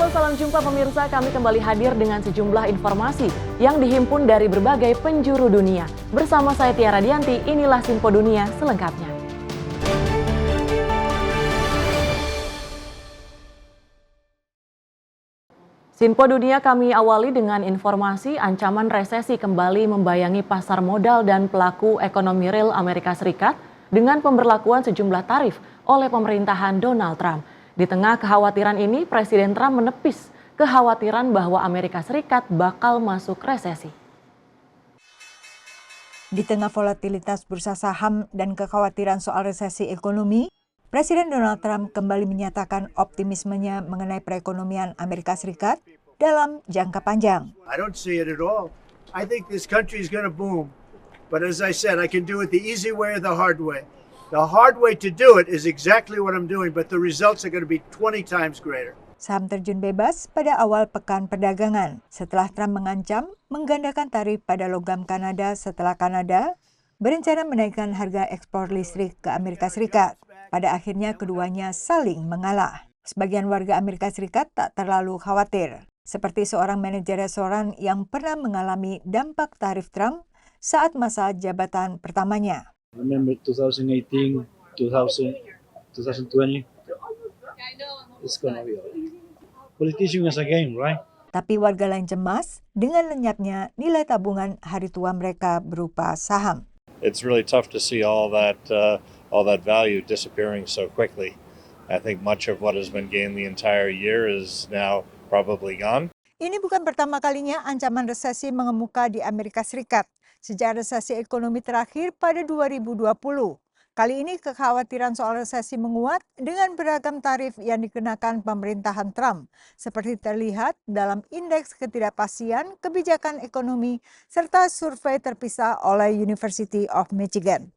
Halo, salam jumpa pemirsa. Kami kembali hadir dengan sejumlah informasi yang dihimpun dari berbagai penjuru dunia. Bersama saya Tiara Dianti, inilah Sinpo Dunia selengkapnya. Sinpo Dunia kami awali dengan informasi ancaman resesi kembali membayangi pasar modal dan pelaku ekonomi real Amerika Serikat dengan pemberlakuan sejumlah tarif oleh pemerintahan Donald Trump. Di tengah kekhawatiran ini, Presiden Trump menepis kekhawatiran bahwa Amerika Serikat bakal masuk resesi. Di tengah volatilitas bursa saham dan kekhawatiran soal resesi ekonomi, Presiden Donald Trump kembali menyatakan optimismenya mengenai perekonomian Amerika Serikat dalam jangka panjang. I don't see it at all. I think this country is going to boom. But as I said, I can do it the easy way or the hard way. The hard way to do it is exactly what I'm doing, but the results are going to be 20 times greater. Saham terjun bebas pada awal pekan perdagangan setelah Trump mengancam menggandakan tarif pada logam Kanada setelah Kanada berencana menaikkan harga ekspor listrik ke Amerika Serikat. Pada akhirnya keduanya saling mengalah. Sebagian warga Amerika Serikat tak terlalu khawatir, seperti seorang manajer restoran yang pernah mengalami dampak tarif Trump saat masa jabatan pertamanya. I remember 2018, 2020. It's gonna be alright. Politician is a game, right? Tapi warga lain cemas dengan lenyapnya nilai tabungan hari tua mereka berupa saham. It's really tough to see all that value disappearing so quickly. I think much of what has been gained the entire year is now probably gone. Ini bukan pertama kalinya ancaman resesi mengemuka di Amerika Serikat sejak resesi ekonomi terakhir pada 2020. Kali ini kekhawatiran soal resesi menguat dengan beragam tarif yang dikenakan pemerintahan Trump, seperti terlihat dalam indeks ketidakpastian kebijakan ekonomi serta survei terpisah oleh University of Michigan.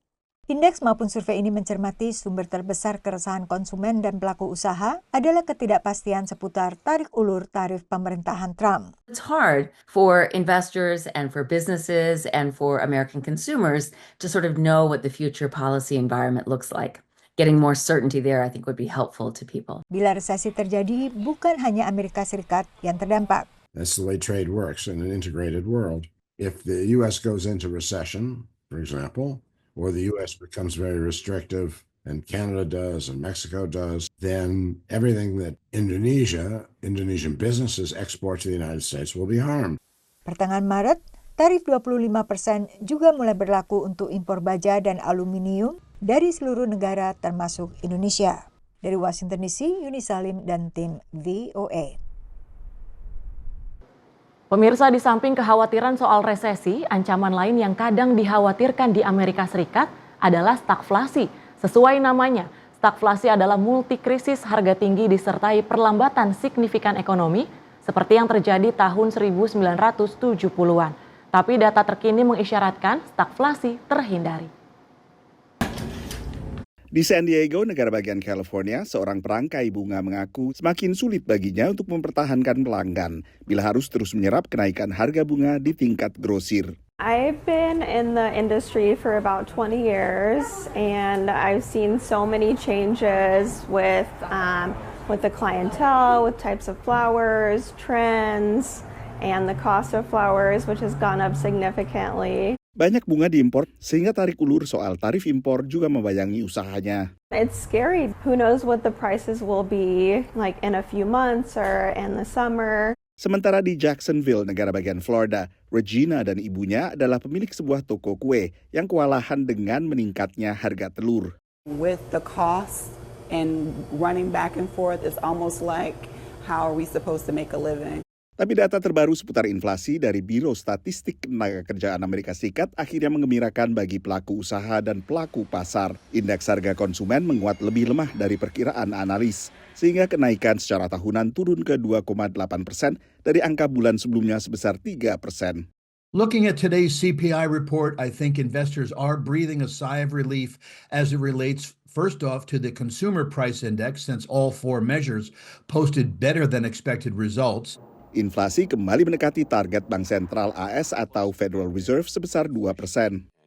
Indeks maupun survei ini mencermati sumber terbesar keresahan konsumen dan pelaku usaha adalah ketidakpastian seputar tarik ulur tarif pemerintahan Trump. It's hard for investors and for businesses and for American consumers to sort of know what the future policy environment looks like. Getting more certainty there, I think, would be helpful to people. Bila resesi terjadi, bukan hanya Amerika Serikat yang terdampak. That's the way trade works in an integrated world. If the U.S. goes into recession, for example, or the U.S. becomes very restrictive, and Canada does, and Mexico does, then everything that Indonesian businesses export to the United States will be harmed. Pertengahan Maret, tarif 25% juga mulai berlaku untuk impor baja dan aluminium dari seluruh negara termasuk Indonesia. Dari Washington DC, Yuni Salim dan tim VOA. Pemirsa, di samping kekhawatiran soal resesi, ancaman lain yang kadang dikhawatirkan di Amerika Serikat adalah stagflasi. Sesuai namanya, stagflasi adalah multikrisis harga tinggi disertai perlambatan signifikan ekonomi seperti yang terjadi tahun 1970-an. Tapi data terkini mengisyaratkan stagflasi terhindari. Di San Diego, negara bagian California, seorang perangkai bunga mengaku semakin sulit baginya untuk mempertahankan pelanggan bila harus terus menyerap kenaikan harga bunga di tingkat grosir. I've been in the industry for about 20 years and I've seen so many changes with the clientele, with types of flowers, trends, and the cost of flowers, which has gone up significantly. Banyak bunga diimpor sehingga tarik ulur soal tarif impor juga membayangi usahanya. It's scary. Who knows what the prices will be like in a few months or in the summer. Sementara di Jacksonville, negara bagian Florida, Regina dan ibunya adalah pemilik sebuah toko kue yang kewalahan dengan meningkatnya harga telur. With the cost and running back and forth, it's almost like how are we supposed to make a living? Tapi data terbaru seputar inflasi dari Biro Statistik Ketenagakerjaan Amerika Serikat akhirnya mengembirakan bagi pelaku usaha dan pelaku pasar. Indeks harga konsumen menguat lebih lemah dari perkiraan analis, sehingga kenaikan secara tahunan turun ke 2,8% dari angka bulan sebelumnya sebesar 3%. Looking at today's CPI report, I think investors are breathing a sigh of relief as it relates first off to the consumer price index, since all four measures posted better than expected results. Inflasi kembali mendekati target Bank Sentral AS atau Federal Reserve sebesar 2%.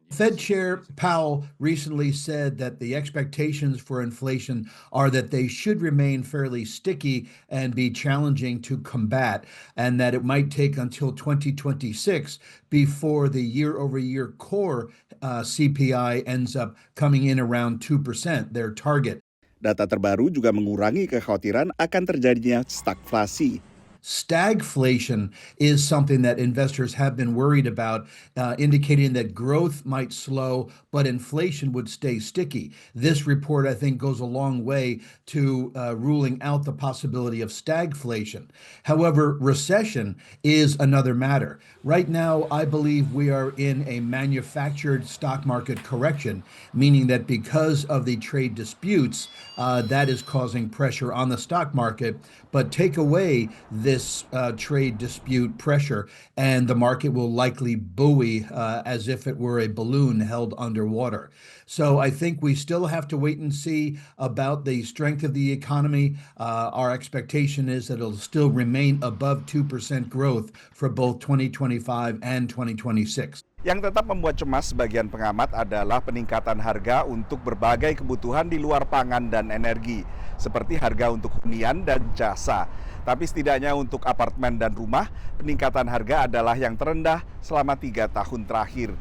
Fed Chair Powell recently said that the expectations for inflation are that they should remain fairly sticky and be challenging to combat, and that it might take until 2026 before the year-over-year core CPI ends up coming in around 2%, their target. Data terbaru juga mengurangi kekhawatiran akan terjadinya stagflasi. Stagflation is something that investors have been worried about, indicating that growth might slow, but inflation would stay sticky. This report, I think, goes a long way to ruling out the possibility of stagflation. However, recession is another matter. Right now, I believe we are in a manufactured stock market correction, meaning that because of the trade disputes, that is causing pressure on the stock market. But take away this trade dispute pressure, and the market will likely buoy as if it were a balloon held underwater. So I think we still have to wait and see about the strength of the economy. Our expectation is that it'll still remain above 2% growth for both 2025 and 2026. Yang tetap membuat cemas sebagian pengamat adalah peningkatan harga untuk berbagai kebutuhan di luar pangan dan energi, seperti harga untuk hunian dan jasa. Tapi setidaknya untuk apartemen dan rumah, peningkatan harga adalah yang terendah selama 3 tahun terakhir.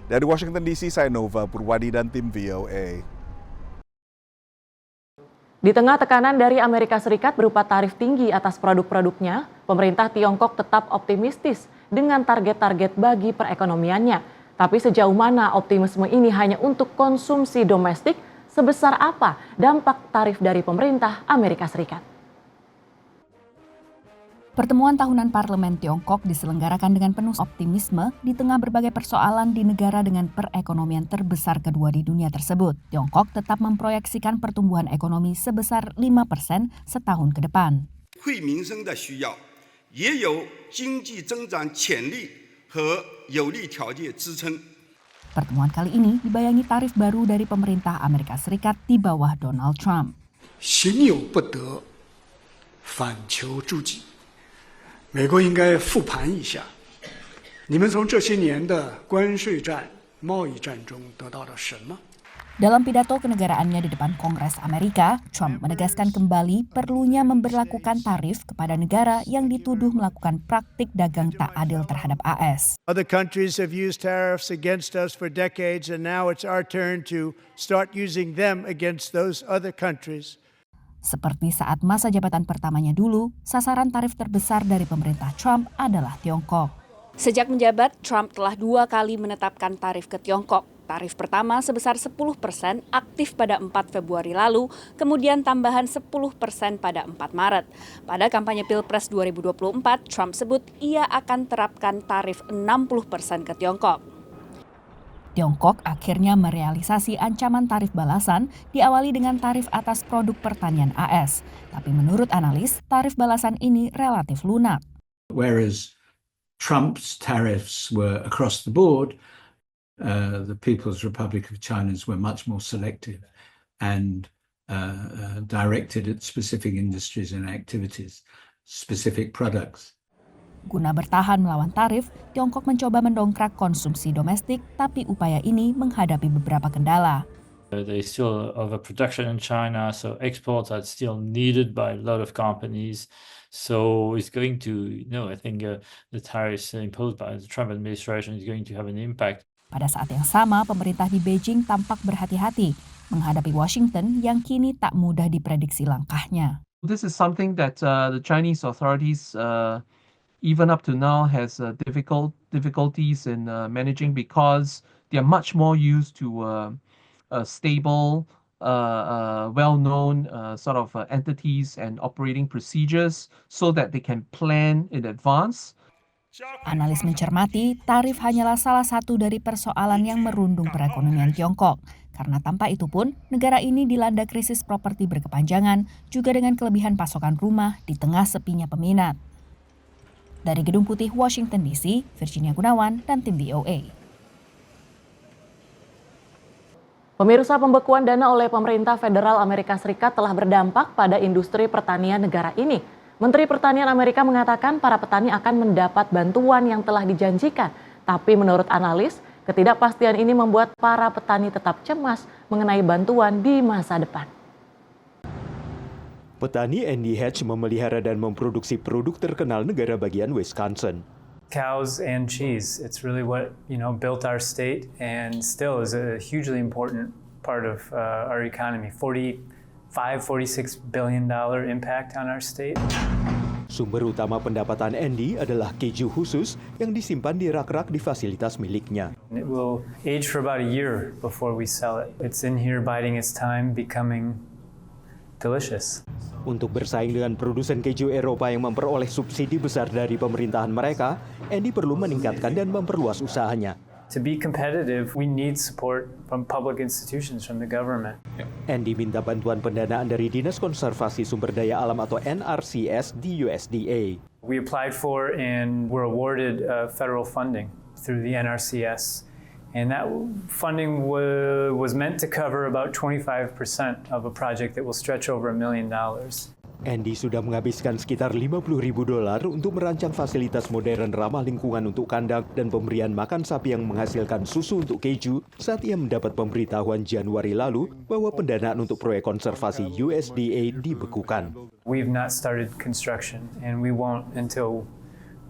Dari Washington DC, saya Nova Purwadi dan tim VOA. Di tengah tekanan dari Amerika Serikat berupa tarif tinggi atas produk-produknya, pemerintah Tiongkok tetap optimistis dengan target-target bagi perekonomiannya. Tapi sejauh mana optimisme ini hanya untuk konsumsi domestik, sebesar apa dampak tarif dari pemerintah Amerika Serikat? Pertemuan tahunan Parlemen Tiongkok diselenggarakan dengan penuh optimisme di tengah berbagai persoalan di negara dengan perekonomian terbesar kedua di dunia tersebut. Tiongkok tetap memproyeksikan pertumbuhan ekonomi sebesar 5% setahun ke depan. Pertemuan kali ini dibayangi tarif baru dari pemerintah Amerika Serikat di bawah Donald Trump. 美国应该复盘一下，你们从这些年的关税战、贸易战中得到了什么？ Dalam pidato kenegaraannya di depan Kongres Amerika, Trump menegaskan kembali perlunya memberlakukan tarif kepada negara yang dituduh melakukan praktik dagang tak adil terhadap AS. Other countries have used tariffs against us for decades, and now it's our turn to start using them against those other countries. Seperti saat masa jabatan pertamanya dulu, sasaran tarif terbesar dari pemerintah Trump adalah Tiongkok. Sejak menjabat, Trump telah 2 kali menetapkan tarif ke Tiongkok. Tarif pertama sebesar 10% aktif pada 4 Februari lalu, kemudian tambahan 10% pada 4 Maret. Pada kampanye Pilpres 2024, Trump sebut ia akan terapkan tarif 60% ke Tiongkok. Tiongkok akhirnya merealisasi ancaman tarif balasan diawali dengan tarif atas produk pertanian AS. Tapi menurut analis, tarif balasan ini relatif lunak. Whereas Trump's tariffs were across the board, the People's Republic of China's were much more selective and directed at specific industries and activities, specific products. Guna bertahan melawan tarif, Tiongkok mencoba mendongkrak konsumsi domestik, tapi upaya ini menghadapi beberapa kendala. There's still overproduction in China, so exports are still needed by a lot of companies. So it's going to, I think the tariffs imposed by the Trump administration is going to have an impact. Pada saat yang sama, pemerintah di Beijing tampak berhati-hati menghadapi Washington yang kini tak mudah diprediksi langkahnya. This is something that the Chinese authorities even up to now has difficulties in managing because they are much more used to stable, well-known sort of entities and operating procedures so that they can plan in advance. Analis mencermati, tarif hanyalah salah satu dari persoalan yang merundung perekonomian Tiongkok. Karena tanpa itu pun, negara ini dilanda krisis properti berkepanjangan, juga dengan kelebihan pasokan rumah di tengah sepinya peminat. Dari Gedung Putih, Washington DC, Virginia Gunawan dan tim VOA. Pemirsa, pembekuan dana oleh pemerintah federal Amerika Serikat telah berdampak pada industri pertanian negara ini. Menteri Pertanian Amerika mengatakan para petani akan mendapat bantuan yang telah dijanjikan. Tapi menurut analis, Ketidakpastian ini membuat para petani tetap cemas mengenai bantuan di masa depan. Petani Andy Hatch memelihara dan memproduksi produk terkenal negara bagian Wisconsin. Cows and cheese. It's really what, built our state and still is a hugely important part of our economy. $46 billion impact on our state. Sumber utama pendapatan Andy adalah keju khusus yang disimpan di rak-rak di fasilitas miliknya. It will age for about a year before we sell it. It's in here biding its time, becoming delicious. Untuk bersaing dengan produsen keju Eropa yang memperoleh subsidi besar dari pemerintahan mereka, Andy perlu meningkatkan dan memperluas usahanya. To be competitive, we need support from public institutions, from the government. Andy minta bantuan pendanaan dari Dinas Konservasi Sumber Daya Alam atau NRCS di USDA. We applied for and were awarded federal funding through the NRCS. And that funding was meant to cover about 25% of a project that will stretch over $1 million. Andy sudah menghabiskan sekitar $50.000 untuk merancang fasilitas modern ramah lingkungan untuk kandang dan pemberian makan sapi yang menghasilkan susu untuk keju saat ia mendapat pemberitahuan Januari lalu bahwa pendanaan untuk proyek konservasi USDA dibekukan. We've not started construction and we won't until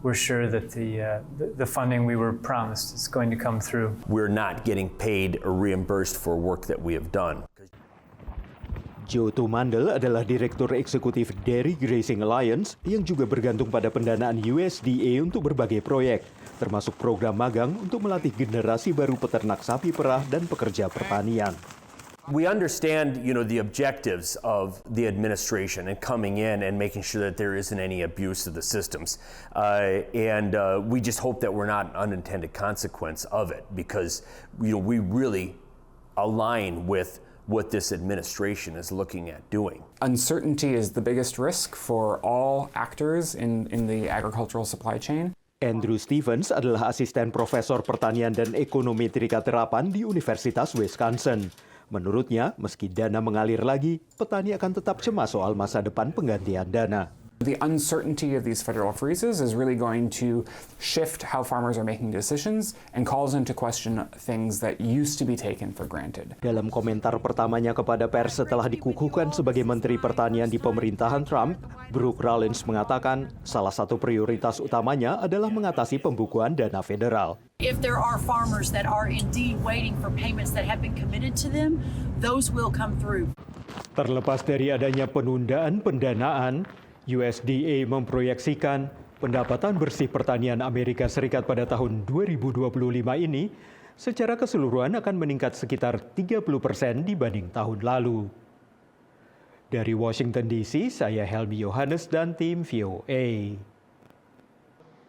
we're sure that the funding we were promised is going to come through. We're not getting paid or reimbursed for work that we have done. Joe Tumandel adalah Direktur Eksekutif Dairy Grazing Alliance yang juga bergantung pada pendanaan USDA untuk berbagai proyek, termasuk program magang untuk melatih generasi baru peternak sapi perah dan pekerja pertanian. We understand, the objectives of the administration and coming in and making sure that there isn't any abuse of the systems. And we just hope that we're not an unintended consequence of it because, we really align with what this administration is looking at doing. Uncertainty is the biggest risk for all actors in the agricultural supply chain. Andrew Stevens adalah asisten profesor pertanian dan ekonometri terapan di Universitas Wisconsin. Menurutnya, meski dana mengalir lagi, petani akan tetap cemas soal masa depan penggantian dana. The uncertainty of these federal freezes is really going to shift how farmers are making decisions and calls into question things that used to be taken for granted. Dalam komentar pertamanya kepada pers setelah dikukuhkan sebagai Menteri Pertanian di pemerintahan Trump, Brooke Rollins mengatakan salah satu prioritas utamanya adalah mengatasi pembukuan dana federal. If there are farmers that are indeed waiting for payments that have been committed to them, those will come through. Terlepas dari adanya penundaan pendanaan, USDA memproyeksikan pendapatan bersih pertanian Amerika Serikat pada tahun 2025 ini secara keseluruhan akan meningkat sekitar 30% dibanding tahun lalu. Dari Washington DC, saya Helmi Yohanes dan tim VOA.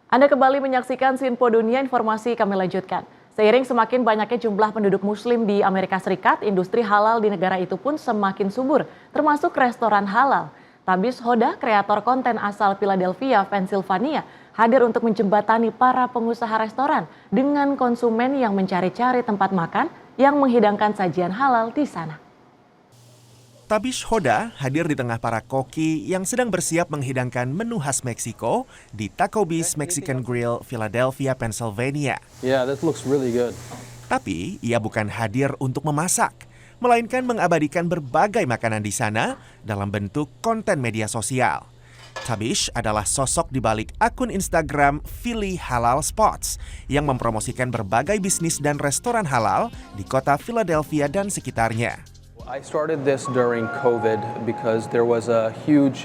Anda kembali menyaksikan Sinpo Dunia, informasi kami lanjutkan. Seiring semakin banyaknya jumlah penduduk muslim di Amerika Serikat, industri halal di negara itu pun semakin subur, termasuk restoran halal. Tabis Hoda, kreator konten asal Philadelphia, Pennsylvania, hadir untuk menjembatani para pengusaha restoran dengan konsumen yang mencari-cari tempat makan yang menghidangkan sajian halal di sana. Tabis Hoda hadir di tengah para koki yang sedang bersiap menghidangkan menu khas Meksiko di Taco Beast Mexican Grill, Philadelphia, Pennsylvania. Yeah, that looks really good. Tapi ia bukan hadir untuk memasak, melainkan mengabadikan berbagai makanan di sana dalam bentuk konten media sosial. Tabish adalah sosok di balik akun Instagram Philly Halal Spots yang mempromosikan berbagai bisnis dan restoran halal di kota Philadelphia dan sekitarnya. I started this during COVID because there was a huge,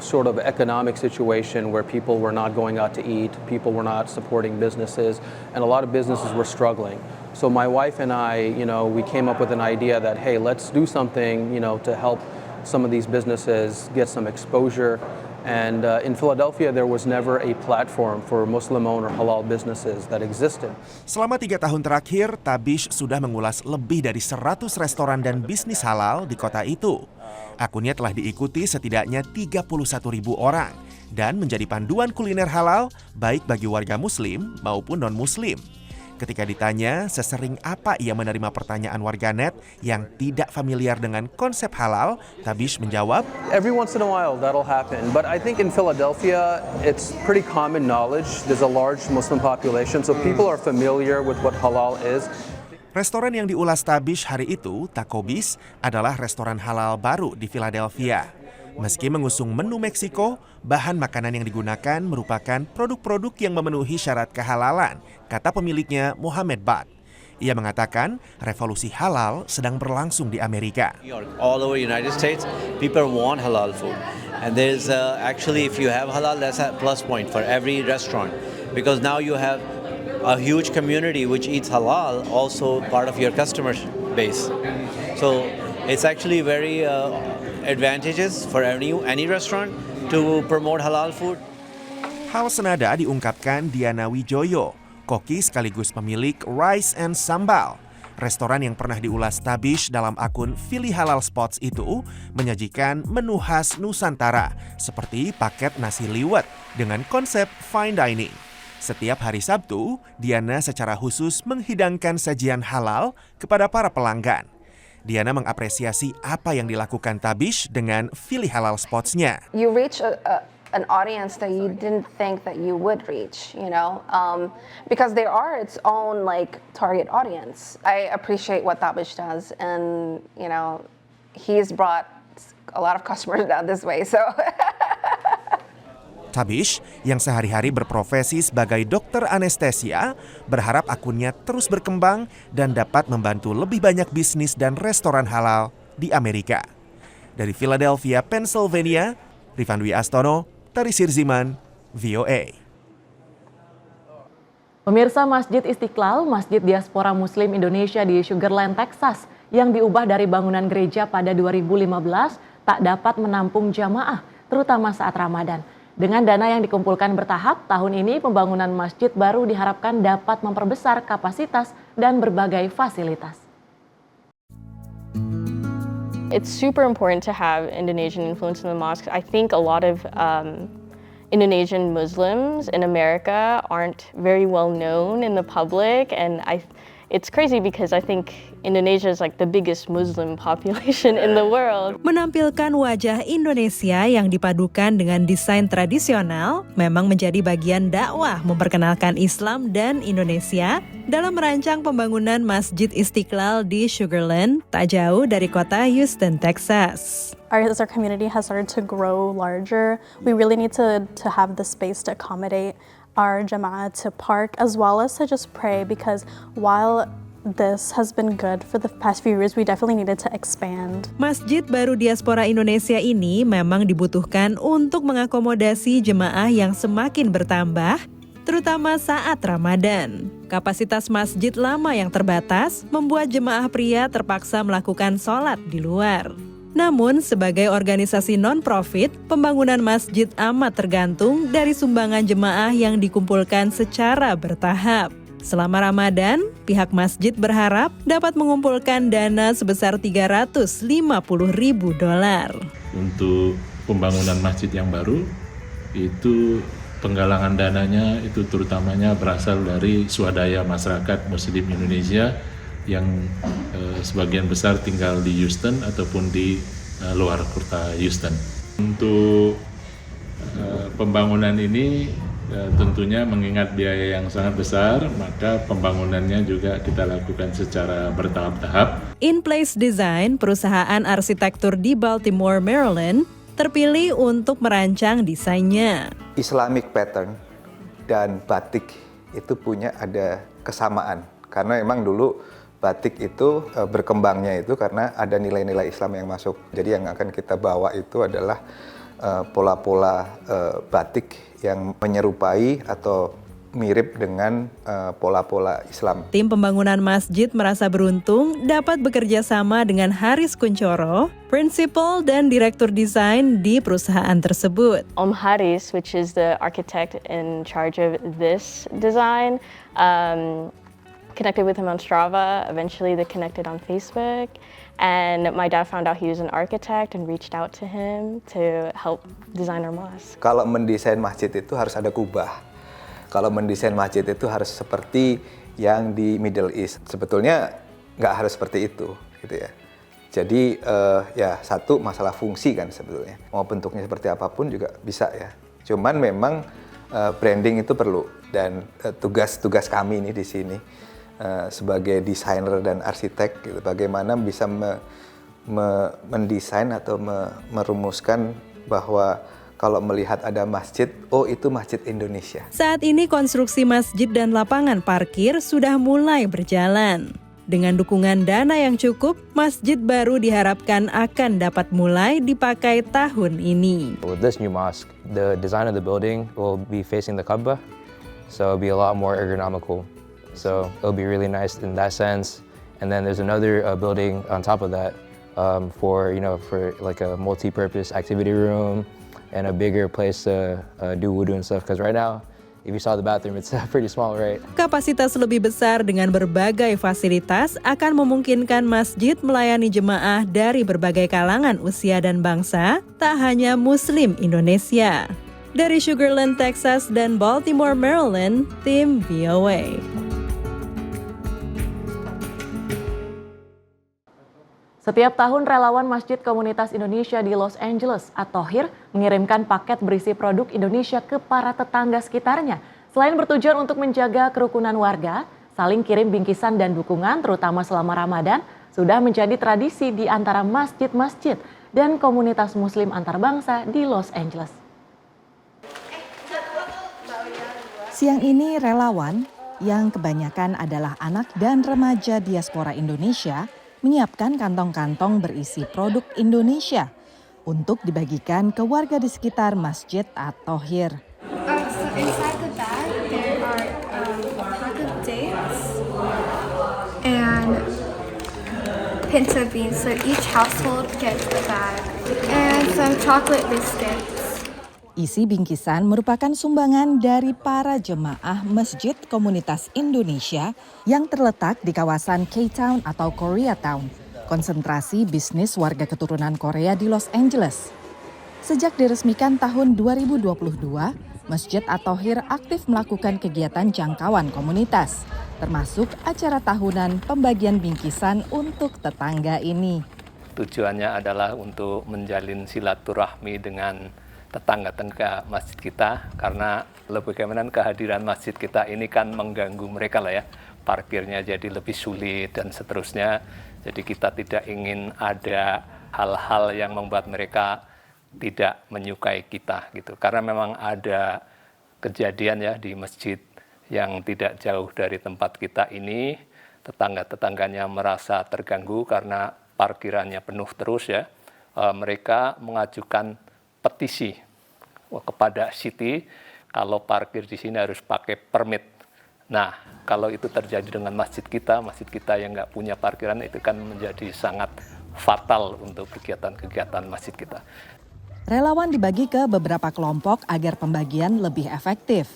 sort of economic situation where people were not going out to eat, people were not supporting businesses, and a lot of businesses were struggling. So my wife and I, we came up with an idea that, hey, let's do something, to help some of these businesses get some exposure. And in Philadelphia, there was never a platform for Muslim-owned or halal businesses that existed. Selama 3 tahun terakhir, Tabish sudah mengulas lebih dari 100 restoran dan bisnis halal di kota itu. Akunnya telah diikuti setidaknya 31.000 orang dan menjadi panduan kuliner halal baik bagi warga Muslim maupun non-Muslim. Ketika ditanya sesering apa ia menerima pertanyaan warganet yang tidak familiar dengan konsep halal, Tabish menjawab, Every once in a while that'll happen, but I think in Philadelphia it's pretty common knowledge. There's a large Muslim population, so people are familiar with what halal is. Restoran yang diulas Tabish hari itu, Taco Biz, adalah restoran halal baru di Philadelphia. Meski mengusung menu Meksiko, bahan makanan yang digunakan merupakan produk-produk yang memenuhi syarat kehalalan, kata pemiliknya Mohammed Bad. Ia mengatakan revolusi halal sedang berlangsung di Amerika. All over United States, people want halal food. And there's actually, if you have halal, that's a plus point for every restaurant. Because now you have a huge community which eats halal, also part of your customer base. So it's actually very advantages for any restaurant to promote halal food. Hal senada diungkapkan Diana Wijoyo, koki sekaligus pemilik Rice and Sambal. Restoran yang pernah diulas Tabish dalam akun Philly Halal Spots itu menyajikan menu khas Nusantara seperti paket nasi liwet dengan konsep fine dining. Setiap hari Sabtu, Diana secara khusus menghidangkan sajian halal kepada para pelanggan. Diana mengapresiasi apa yang dilakukan Tabish dengan Philly Halal Spots-nya. You reach an audience that you didn't think that you would reach, because they are its own target audience. I appreciate what Tabish does, and he's brought a lot of customers down this way. So. Tabish, yang sehari-hari berprofesi sebagai dokter anestesia, berharap akunnya terus berkembang dan dapat membantu lebih banyak bisnis dan restoran halal di Amerika. Dari Philadelphia, Pennsylvania, Rifan Dwi Astono, Tari Sirziman, VOA. Pemirsa, Masjid Istiqlal, Masjid Diaspora Muslim Indonesia di Sugar Land, Texas, yang diubah dari bangunan gereja pada 2015, tak dapat menampung jamaah, terutama saat Ramadan. Dengan dana yang dikumpulkan bertahap, tahun ini pembangunan masjid baru diharapkan dapat memperbesar kapasitas dan berbagai fasilitas. It's super important to have Indonesian influence in the mosque. I think a lot of Indonesian Muslims in America aren't very well known in the public, and it's crazy because I think Indonesia is the biggest Muslim population in the world. Menampilkan wajah Indonesia yang dipadukan dengan desain tradisional memang menjadi bagian dakwah memperkenalkan Islam dan Indonesia dalam merancang pembangunan Masjid Istiqlal di Sugar Land, tak jauh dari kota Houston, Texas. As our community has started to grow larger, we really need to have the space to accommodate our jama'ah to park as well as to just pray, because while this has been good for the past few years, we definitely needed to expand. Masjid baru Diaspora Indonesia ini memang dibutuhkan untuk mengakomodasi jemaah yang semakin bertambah, terutama saat Ramadan. Kapasitas masjid lama yang terbatas membuat jemaah pria terpaksa melakukan sholat di luar. Namun, sebagai organisasi non-profit, pembangunan masjid amat tergantung dari sumbangan jemaah yang dikumpulkan secara bertahap. Selama Ramadan, pihak masjid berharap dapat mengumpulkan dana sebesar $350.000. Untuk pembangunan masjid yang baru, itu penggalangan dananya itu terutamanya berasal dari swadaya masyarakat Muslim Indonesia yang sebagian besar tinggal di Houston ataupun di luar kota Houston. Untuk pembangunan ini tentunya mengingat biaya yang sangat besar, maka pembangunannya juga kita lakukan secara bertahap-tahap. In Place Design, perusahaan arsitektur di Baltimore, Maryland, terpilih untuk merancang desainnya. Islamic pattern dan batik itu punya ada kesamaan, karena memang dulu batik itu berkembangnya itu karena ada nilai-nilai Islam yang masuk. Jadi yang akan kita bawa itu adalah pola-pola batik yang menyerupai atau mirip dengan pola-pola Islam. Tim pembangunan masjid merasa beruntung dapat bekerja sama dengan Haris Kuncoro, prinsipal dan direktur desain di perusahaan tersebut. Haris, which is the architect in charge of this design, connected with him on Strava. Eventually they connected on Facebook, and my dad found out he was an architect and reached out to him to help design our mosque. Kalau mendesain masjid itu harus ada kubah. Kalau mendesain masjid itu harus seperti yang di Middle East. Sebetulnya nggak harus seperti itu, gitu ya. Jadi ya satu masalah fungsi kan sebetulnya. Mau bentuknya seperti apapun juga bisa ya. Cuman memang branding itu perlu, dan tugas kami ini di sini sebagai desainer dan arsitek, gitu, bagaimana bisa mendesain atau merumuskan bahwa kalau melihat ada masjid, oh itu masjid Indonesia. Saat ini konstruksi masjid dan lapangan parkir sudah mulai berjalan. Dengan dukungan dana yang cukup, masjid baru diharapkan akan dapat mulai dipakai tahun ini. With this new mosque, the design of the building will be facing the Kaabah, so it'll be a lot more ergonomical. So it'll be really nice in that sense. And then there's another building on top of that for like a multi-purpose activity room and a bigger place to do wudu and stuff. Because right now, if you saw the bathroom, it's pretty small, right? Kapasitas lebih besar dengan berbagai fasilitas akan memungkinkan masjid melayani jemaah dari berbagai kalangan usia dan bangsa, tak hanya Muslim Indonesia. Dari Sugarland, Texas dan Baltimore, Maryland, tim VOA. Setiap tahun relawan Masjid Komunitas Indonesia di Los Angeles, At-Thohir, mengirimkan paket berisi produk Indonesia ke para tetangga sekitarnya. Selain bertujuan untuk menjaga kerukunan warga, saling kirim bingkisan dan dukungan terutama selama Ramadan sudah menjadi tradisi di antara masjid-masjid dan komunitas muslim antarbangsa di Los Angeles. Siang ini relawan, yang kebanyakan adalah anak dan remaja diaspora Indonesia, menyiapkan kantong-kantong berisi produk Indonesia untuk dibagikan ke warga di sekitar Masjid At-Thohir. So inside the bag there are pack of dates and pinto beans. So each household gets a bag and some chocolate biscuits. Isi bingkisan merupakan sumbangan dari para jemaah Masjid Komunitas Indonesia yang terletak di kawasan K-Town atau Koreatown, konsentrasi bisnis warga keturunan Korea di Los Angeles. Sejak diresmikan tahun 2022, Masjid At-Thohir aktif melakukan kegiatan jangkauan komunitas, termasuk acara tahunan pembagian bingkisan untuk tetangga ini. Tujuannya adalah untuk menjalin silaturahmi dengan tetangga-tetangga masjid kita, karena bagaimana kehadiran masjid kita ini kan mengganggu mereka lah ya, parkirnya jadi lebih sulit dan seterusnya. Jadi kita tidak ingin ada hal-hal yang membuat mereka tidak menyukai kita gitu, karena memang ada kejadian ya di masjid yang tidak jauh dari tempat kita ini, tetangga-tetangganya merasa terganggu karena parkirannya penuh terus ya. Mereka mengajukan petisi kepada city kalau parkir di sini harus pakai permit. Nah, kalau itu terjadi dengan masjid kita yang nggak punya parkiran, itu kan menjadi sangat fatal untuk kegiatan-kegiatan masjid kita. Relawan dibagi ke beberapa kelompok agar pembagian lebih efektif.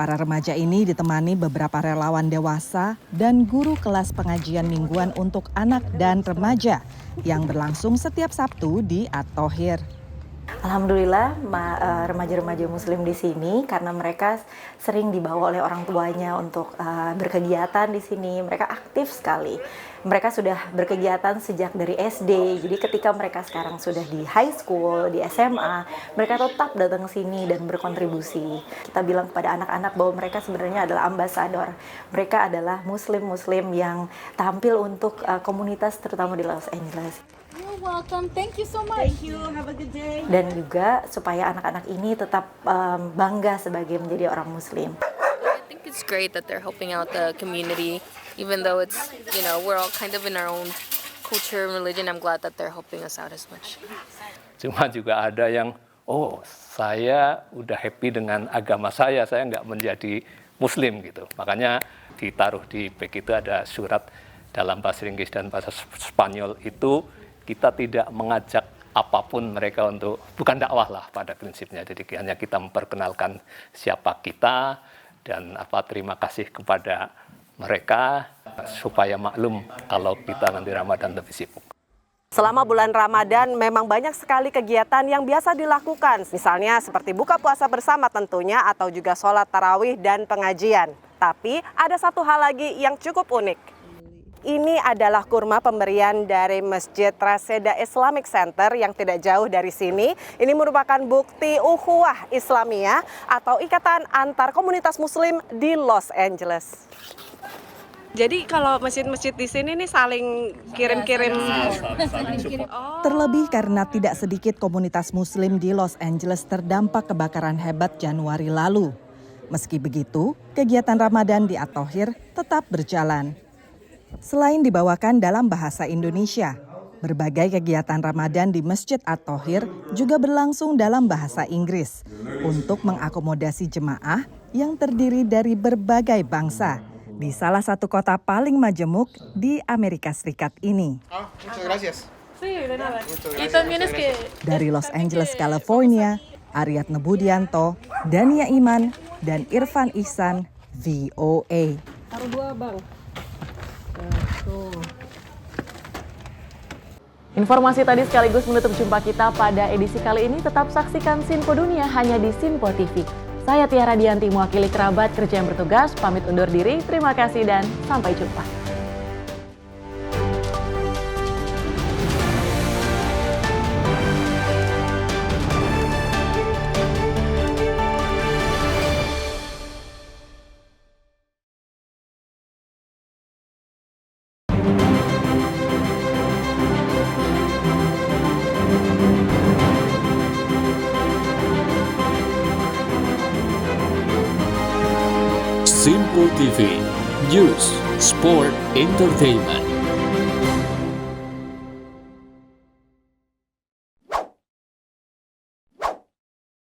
Para remaja ini ditemani beberapa relawan dewasa dan guru kelas pengajian mingguan untuk anak dan remaja yang berlangsung setiap Sabtu di At-Thohir. Alhamdulillah remaja-remaja muslim di sini, karena mereka sering dibawa oleh orang tuanya untuk berkegiatan di sini. Mereka aktif sekali. Mereka sudah berkegiatan sejak dari SD. Jadi ketika mereka sekarang sudah di high school, di SMA, mereka tetap datang ke sini dan berkontribusi. Kita bilang kepada anak-anak bahwa mereka sebenarnya adalah ambasador. Mereka adalah muslim-muslim yang tampil untuk komunitas terutama di Los Angeles. You're welcome. Thank you so much. Thank you. Have a good day. Dan juga supaya anak-anak ini tetap bangga sebagai menjadi orang muslim. I think it's great that they're helping out the community, even though it's, we're all kind of in our own culture and religion. I'm glad that they're helping us out as much. Cuma juga ada yang, saya udah happy dengan agama saya nggak menjadi muslim gitu. Makanya ditaruh di bag itu ada surat dalam bahasa Inggris dan bahasa Spanyol itu, kita tidak mengajak apapun mereka untuk, bukan dakwah lah pada prinsipnya. Jadi hanya kita memperkenalkan siapa kita dan terima kasih kepada mereka supaya maklum kalau kita nanti Ramadan lebih sibuk. Selama bulan Ramadan memang banyak sekali kegiatan yang biasa dilakukan. Misalnya seperti buka puasa bersama tentunya, atau juga sholat tarawih dan pengajian. Tapi ada satu hal lagi yang cukup unik. Ini adalah kurma pemberian dari Masjid Raseda Islamic Center yang tidak jauh dari sini. Ini merupakan bukti ukhuwah Islamiyah atau ikatan antar komunitas muslim di Los Angeles. Jadi kalau masjid-masjid di sini nih saling kirim-kirim. Terlebih karena tidak sedikit komunitas muslim di Los Angeles terdampak kebakaran hebat Januari lalu. Meski begitu, kegiatan Ramadan di At-Thohir tetap berjalan. Selain dibawakan dalam bahasa Indonesia, berbagai kegiatan Ramadan di Masjid At-Thohir juga berlangsung dalam bahasa Inggris untuk mengakomodasi jemaah yang terdiri dari berbagai bangsa di salah satu kota paling majemuk di Amerika Serikat ini. Dari Los Angeles, California, Aryatna Budianto, Dania Iman, dan Irfan Ihsan, VOA. Taruh 2, Bang. Informasi tadi sekaligus menutup jumpa kita pada edisi kali ini. Tetap saksikan Sinpo Dunia hanya di Sinpo TV. Saya Tiara Dianti mewakili kerabat kerja yang bertugas, pamit undur diri. Terima kasih dan sampai jumpa. Sinpo TV, News, Sport, Entertainment.